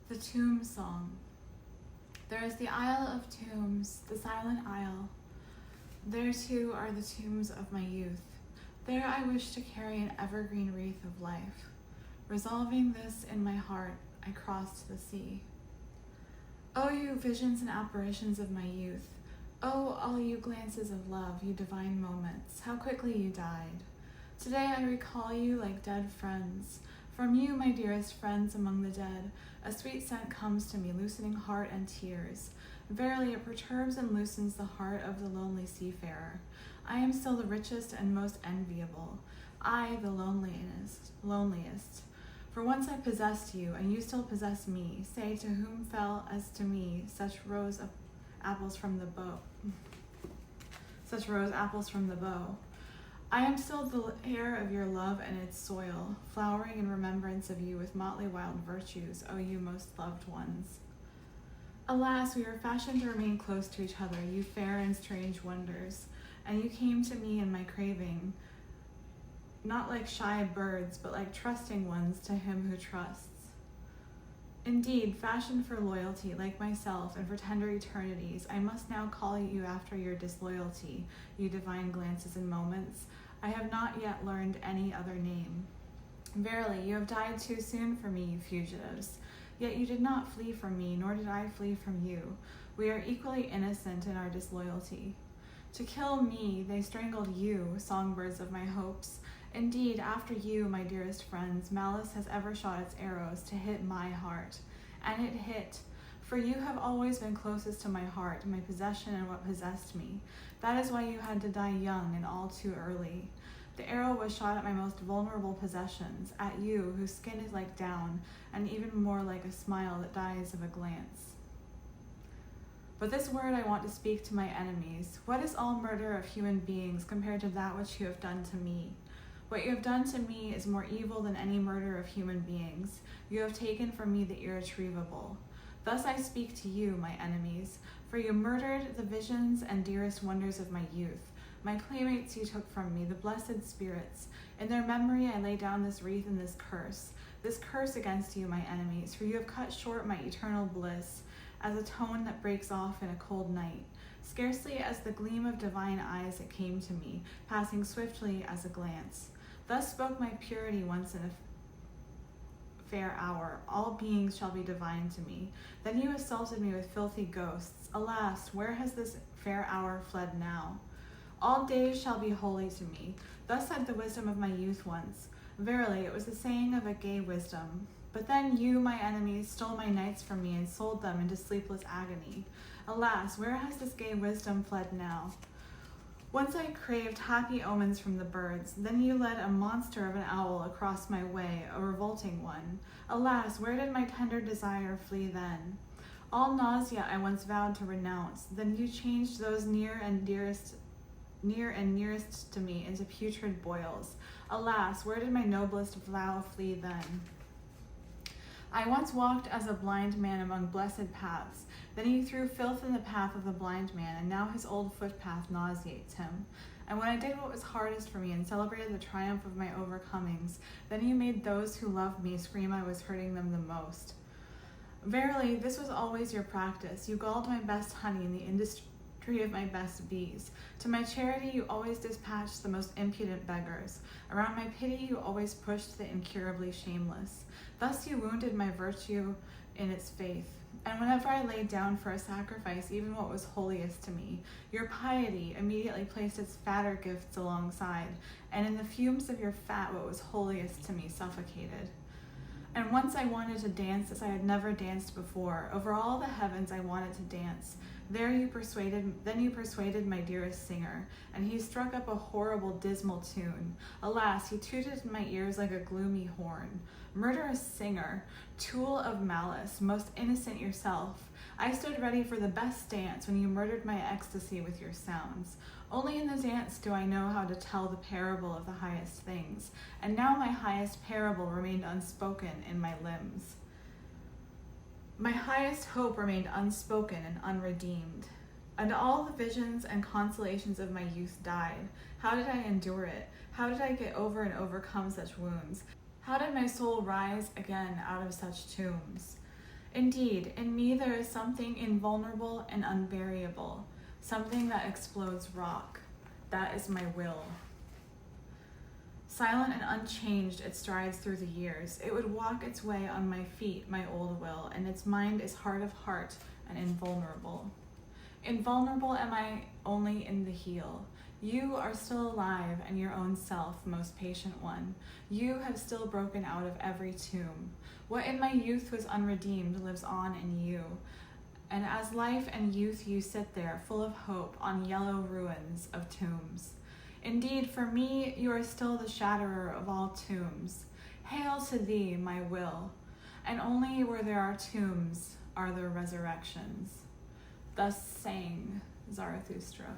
The Tomb Song. There is the Isle of Tombs, the silent isle. There too are the tombs of my youth. There I wish to carry an evergreen wreath of life. Resolving this in my heart, I crossed the sea. O you visions and apparitions of my youth, O all you glances of love, you divine moments, how quickly you died. Today I recall you like dead friends. From you, my dearest friends among the dead, a sweet scent comes to me, loosening heart and tears. Verily, it perturbs and loosens the heart of the lonely seafarer. I am still the richest and most enviable, I the loneliest. For once I possessed you, and you still possess me. Say, to whom fell as to me such rose apples from the bow? I am still the heir of your love and its soil, flowering in remembrance of you with motley wild virtues, O you most loved ones. Alas, we were fashioned to remain close to each other, you fair and strange wonders, and you came to me in my craving, not like shy birds, but like trusting ones to him who trusts. Indeed, fashioned for loyalty, like myself, and for tender eternities, I must now call you after your disloyalty, you divine glances and moments. I have not yet learned any other name. Verily, you have died too soon for me, you fugitives. Yet you did not flee from me, nor did I flee from you. We are equally innocent in our disloyalty. To kill me, they strangled you, songbirds of my hopes. Indeed, after you, my dearest friends, malice has ever shot its arrows to hit my heart. And it hit, for you have always been closest to my heart, my possession and what possessed me. That is why you had to die young and all too early. The arrow was shot at my most vulnerable possessions, at you, whose skin is like down, and even more like a smile that dies of a glance. But this word I want to speak to my enemies. What is all murder of human beings compared to that which you have done to me? What you have done to me is more evil than any murder of human beings. You have taken from me the irretrievable. Thus I speak to you, my enemies, for you murdered the visions and dearest wonders of my youth. My playmates you took from me, the blessed spirits. In their memory I lay down this wreath and this curse against you, my enemies, for you have cut short my eternal bliss, as a tone that breaks off in a cold night. Scarcely as the gleam of divine eyes it came to me, passing swiftly as a glance. Thus spoke my purity once in a fair hour, all beings shall be divine to me. Then you assaulted me with filthy ghosts. Alas, where has this fair hour fled now? All days shall be holy to me. Thus said the wisdom of my youth once. Verily, it was the saying of a gay wisdom. But then you, my enemies, stole my nights from me and sold them into sleepless agony. Alas, where has this gay wisdom fled now? Once I craved happy omens from the birds, then you led a monster of an owl across my way, a revolting one. Alas, where did my tender desire flee then? All nausea I once vowed to renounce, then you changed those near and nearest to me into putrid boils. Alas, where did my noblest vow flee then? I once walked as a blind man among blessed paths. Then he threw filth in the path of the blind man, and now his old footpath nauseates him. And when I did what was hardest for me and celebrated the triumph of my overcomings, then you made those who loved me scream I was hurting them the most. Verily, this was always your practice. You galled my best honey in the industry of my best bees. To my charity you always dispatched the most impudent beggars. Around my pity you always pushed the incurably shameless. Thus you wounded my virtue in its faith. And whenever I laid down for a sacrifice even what was holiest to me, your piety immediately placed its fatter gifts alongside, and in the fumes of your fat what was holiest to me suffocated. And once I wanted to dance as I had never danced before. Over all the heavens I wanted to dance. Then you persuaded my dearest singer, and he struck up a horrible, dismal tune. Alas, he tooted in my ears like a gloomy horn. Murderous singer, tool of malice, most innocent yourself, I stood ready for the best dance when you murdered my ecstasy with your sounds. Only in the dance do I know how to tell the parable of the highest things, and now my highest parable remained unspoken in my limbs. My highest hope remained unspoken and unredeemed. And all the visions and consolations of my youth died. How did I endure it? How did I get over and overcome such wounds? How did my soul rise again out of such tombs? Indeed, in me there is something invulnerable and unburiable, something that explodes rock. That is my will. Silent and unchanged, it strides through the years. It would walk its way on my feet, my old will, and its mind is heart of heart and invulnerable. Invulnerable am I only in the heel. You are still alive and your own self, most patient one. You have still broken out of every tomb. What in my youth was unredeemed lives on in you. And as life and youth you sit there, full of hope, on yellow ruins of tombs. Indeed, for me, you are still the shatterer of all tombs. Hail to thee, my will. And only where there are tombs are there resurrections. Thus sang Zarathustra.